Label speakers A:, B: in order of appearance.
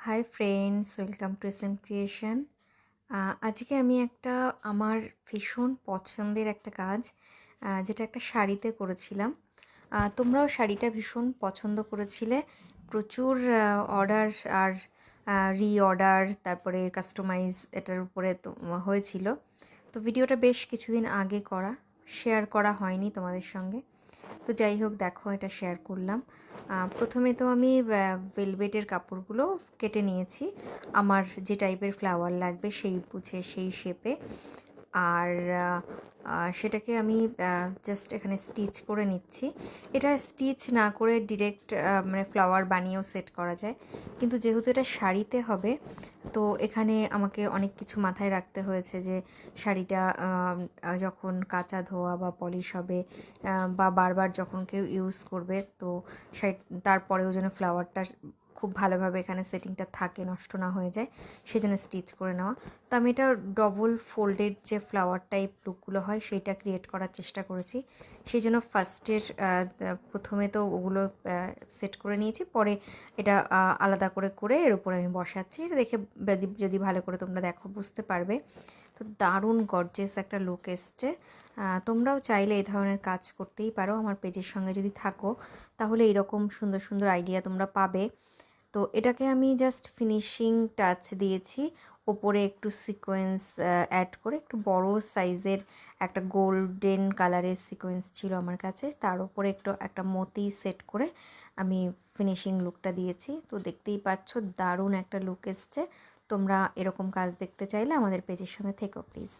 A: Hi friends, welcome to SM creation. আজকে আমি একটা আমার ভীষণ পছন্দের একটা কাজ, যেটা একটা শাড়িতে করেছিলাম। তোমরাও শাড়িটা ভীষণ পছন্দ করেছিলে। প্রচুর অর্ডার আর রিঅর্ডার, তারপরে কাস্টমাইজ এটার উপরে তো হয়েছিল। তো ভিডিওটা বেশ কিছুদিন আগে করা, শেয়ার করা হয়নি তোমাদের সঙ্গে। তো যাই হোক, দেখো এটা শেয়ার করলাম। প্রথমে তো আমি ভেলভেটের কাপড়গুলো কেটে নিয়েছি আমার যে টাইপের ফ্লাওয়ার লাগবে সেই বুঝে সেই শেপে। আর সেটাকে আমি জাস্ট এখানে স্টিচ করে নিচ্ছি। এটা স্টিচ না করে ডিরেক্ট মানে ফ্লাওয়ার বানিয়েও সেট করা যায়, কিন্তু যেহেতু এটা শাড়িতে হবে তো এখানে আমাকে অনেক কিছু মাথায় রাখতে হয়েছে যে শাড়িটা যখন কাচা ধোয়া বা পলিশ হবে বা বারবার যখন কেউ ইউজ করবে তো তারপরেও যেন ফ্লাওয়ারটা খুব ভালোভাবে এখানে সেটিংটা থাকে, নষ্ট না হয়ে যায়, সেজন্য স্টিচ করে নেওয়া। তো আমি এটা ডবল ফোল্ডেড যে ফ্লাওয়ার টাইপ লুকগুলো হয় সেইটা ক্রিয়েট করার চেষ্টা করেছি। সেই জন্য প্রথমে তো ওগুলো সেট করে নিয়েছি, পরে এটা আলাদা করে করে এর উপরে আমি বসাচ্ছি। এটা দেখে যদি ভালো করে তোমরা দেখো বুঝতে পারবে। তো দারুণ গর্জিয়াস একটা লুক এসছে। তোমরাও চাইলে এই ধরনের কাজ করতেই পারো। আমার পেজের সঙ্গে যদি থাকো তাহলে এরকম সুন্দর সুন্দর আইডিয়া তোমরা পাবে। তো এটাকে আমি জাস্ট ফিনিশিং টাচ দিয়েছি। ওপরে একটু সিকোয়েন্স অ্যাড করে, একটু বড় সাইজের একটা গোল্ডেন কালারের সিকোয়েন্স ছিল আমার কাছে, তার উপরে একটা মতি সেট করে আমি ফিনিশিং লুকটা দিয়েছি। তো দেখতেই পাচ্ছ দারুণ একটা লুক এসছে। তোমরা এরকম কাজ দেখতে চাইলে আমাদের পেজের সঙ্গে থেকো প্লিজ।